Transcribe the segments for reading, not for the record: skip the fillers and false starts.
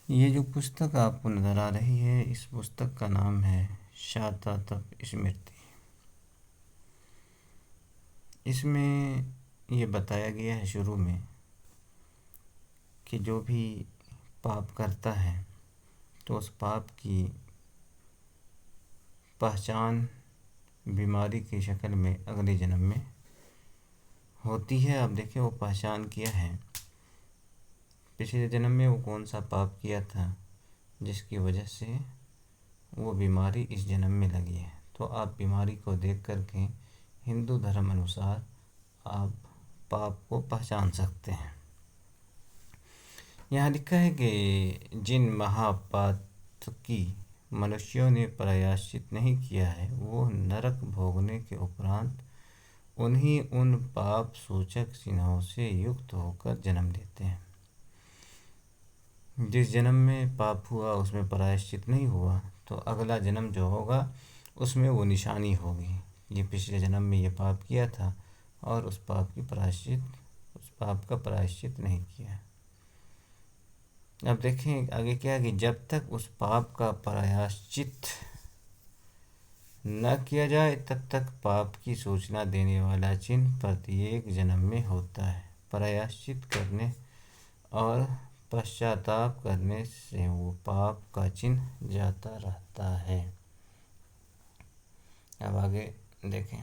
ये जो पुस्तक आपको नज़र आ रही है, इस पुस्तक का नाम है शाता तप स्मृति। इसमें ये बताया गया है शुरू में कि जो भी पाप करता है तो उस पाप की पहचान बीमारी की शक्ल में अगले जन्म में होती है। अब देखिए वो पहचान किया है, पिछले जन्म में वो कौन सा पाप किया था जिसकी वजह से वो बीमारी इस जन्म में लगी है। तो आप बीमारी को देख कर के हिंदू धर्म अनुसार आप पाप को पहचान सकते हैं। यहाँ लिखा है कि जिन महापातकी मनुष्यों ने प्रायश्चित नहीं किया है वो नरक भोगने के उपरांत उन्हीं उन पाप सूचक चिन्हों से युक्त होकर जन्म लेते हैं। जिस जन्म में पाप हुआ उसमें प्रायश्चित नहीं हुआ तो अगला जन्म जो होगा उसमें वो निशानी होगी, ये पिछले जन्म में ये पाप किया था और उस पाप का प्रायश्चित नहीं किया। अब देखें आगे क्या है कि जब तक उस पाप का प्रायश्चित न किया जाए तब तक पाप की सूचना देने वाला चिन्ह प्रत्येक जन्म में होता है। प्रायश्चित करने और पश्चाताप करने से वो पाप का चिन्ह जाता रहता है। अब आगे देखें,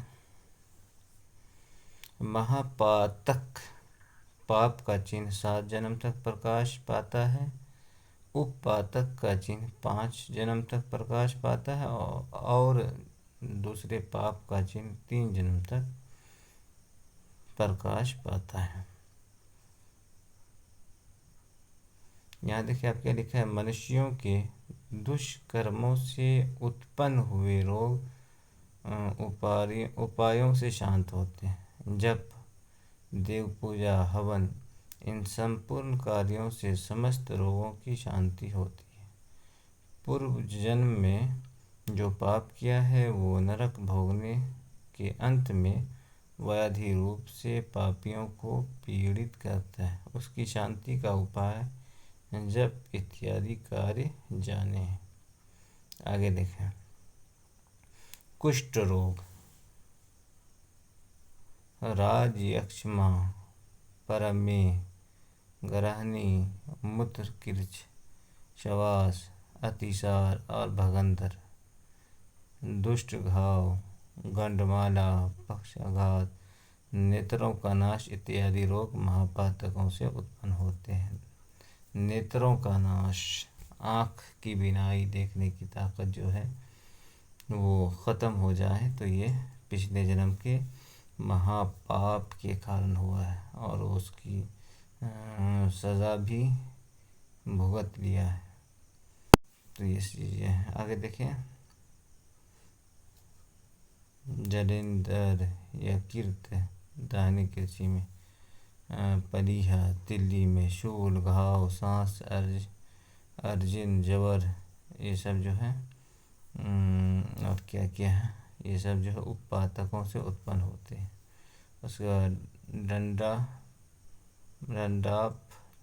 महापातक पाप का चिन्ह 7 जन्म तक प्रकाश पाता है, उपपातक का चिन्ह 5 जन्म तक प्रकाश पाता है और दूसरे पाप का चिन्ह 3 जन्म तक प्रकाश पाता है। यहाँ देखिए आप क्या लिखा है, मनुष्यों के दुष्कर्मों से उत्पन्न हुए रोग उपायों से शांत होते हैं। जप, देव पूजा, हवन, इन संपूर्ण कार्यों से समस्त रोगों की शांति होती है। पूर्व जन्म में जो पाप किया है वो नरक भोगने के अंत में व्याधि रूप से पापियों को पीड़ित करता है। उसकी शांति का उपाय जप इत्यादि कार्य जाने। आगे देखें, कुष्ठ रोग, राजयक्ष्मा, परमेह, ग्रहणी, मूत्रकिर्च, शवास, अतिसार और भगंदर, दुष्ट घाव, गंडमाला, पक्षाघात, नेत्रों का नाश इत्यादि रोग महापातकों से उत्पन्न होते हैं। नेत्रों का नाश, आँख की बीनाई, देखने की ताकत जो है वो ख़त्म हो जाए तो ये पिछले जन्म के महापाप के कारण हुआ है और उसकी सज़ा भी भुगत लिया है। तो ये चीज़ें हैं। आगे देखें, जलेंदर या किर्त, दाहिनी कृषि में पलीहा, तिल्ली में शूल, घाव, सांस, अर्जिन, जवर, ये सब जो है और क्या क्या है, ये सब जो है उपपातकों से उत्पन्न होते हैं। उसके बाद डंडाप,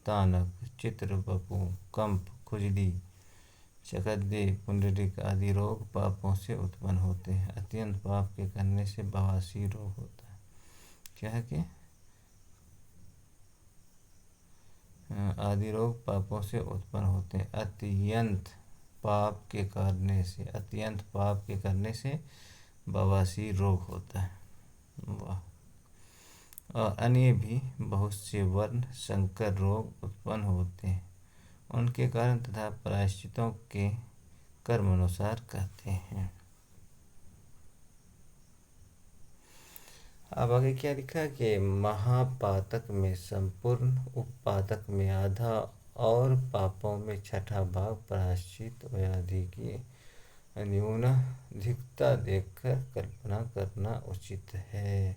तानक, चित्रपपु, कंप, खुजली, चकद्दे, पुंडरीक आदि रोग पापों से उत्पन्न होते हैं। अत्यंत पाप के करने से बवासीर रोग होता है। क्या है कि आदि रोग पापों से उत्पन्न होते हैं। अत्यंत पाप के करने से बवासीर रोग होता है। वाह। और अन्य भी बहुत से वर्ण संकर रोग उत्पन्न होते हैं उनके कारण तथा प्रायश्चितों के कर्म अनुसार कहते हैं। अब आगे क्या लिखा है कि महापातक में संपूर्ण, उपपातक में आधा और पापों में छठा भाग प्रायश्चित व्याधि की न्यूनाधिकता देखकर कल्पना करना उचित है।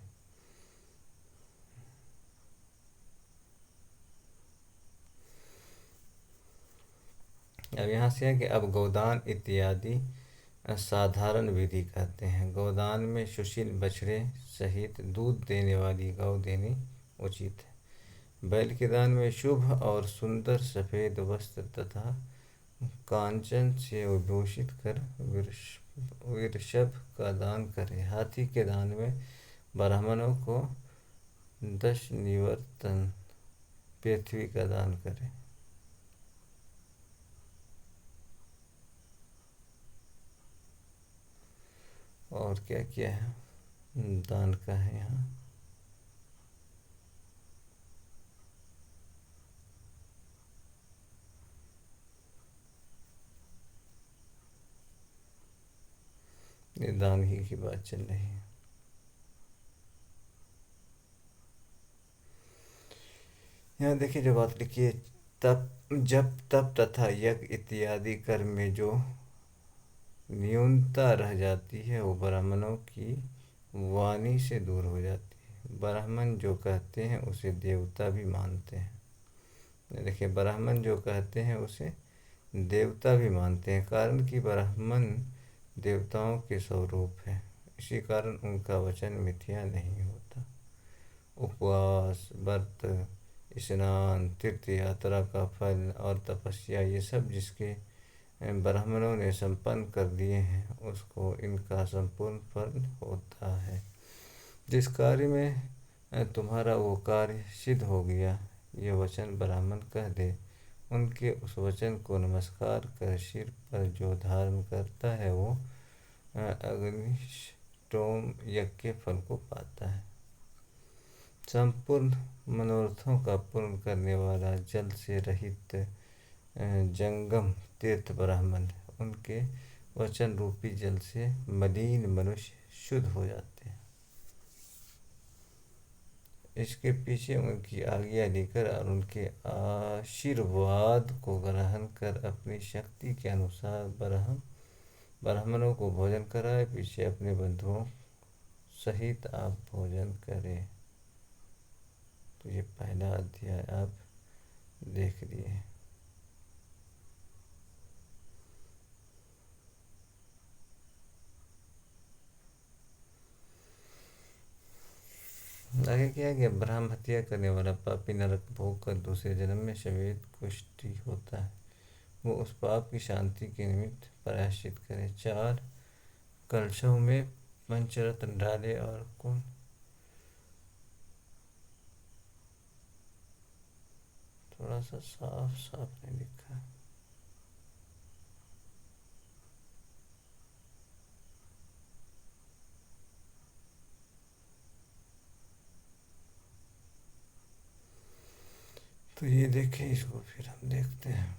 अब यहाँ से है कि अब गोदान इत्यादि साधारण विधि कहते हैं। गोदान में सुशील बछड़े सहित दूध देने वाली गौ देनी उचित बैल के दान में शुभ और सुंदर सफ़ेद वस्त्र तथा कांचन से विभूषित कर वृषभ का दान करें। हाथी के दान में ब्राह्मणों को 10 निवर्तन पृथ्वी का दान करें। और क्या क्या है दान का है यहाँ। ये दान ही की बात चल रही है। यहाँ देखिए जो बात लिखी है, तप जब तप तथा यज्ञ इत्यादि कर्म में जो न्यूनता रह जाती है वो ब्राह्मणों की वाणी से दूर हो जाती है। ब्राह्मण जो कहते हैं उसे देवता भी मानते हैं। देखिए ब्राह्मण जो कहते हैं उसे देवता भी मानते हैं, कारण कि ब्राह्मण देवताओं के स्वरूप है। इसी कारण उनका वचन मिथ्या नहीं होता। उपवास, व्रत, स्नान, तीर्थ यात्रा का फल और तपस्या, ये सब जिसके ब्राह्मणों ने संपन्न कर दिए हैं उसको इनका संपूर्ण फल होता है। जिस कार्य में तुम्हारा वो कार्य सिद्ध हो गया, ये वचन ब्राह्मण कह दे, उनके उस वचन को नमस्कार कर सिर पर जो धारण करता है वो अग्निष्टोम यज्ञ के फल को पाता है। संपूर्ण मनोरथों का पूर्ण करने वाला जल से रहित जंगम तीर्थ ब्राह्मण, उनके वचन रूपी जल से मलिन मनुष्य शुद्ध हो जाते हैं। इसके पीछे उनकी आज्ञा लेकर और उनके आशीर्वाद को ग्रहण कर अपनी शक्ति के अनुसार ब्राह्मणों को भोजन कराए। पीछे अपने बंधुओं सहित आप भोजन करें। तो ये पहला अध्याय आप देख लिए। आगे क्या है कि ब्रह्म हत्या करने वाला पापी नरक भोग कर दूसरे जन्म में श्वेत कुष्ठी होता है। वो उस पाप की शांति के निमित्त प्रायश्चित करे। 4 कलशों में पंचरत्न डाले और कौन थोड़ा सा साफ साफ नहीं लिखा है। तो ये देखें, इसको फिर हम देखते हैं।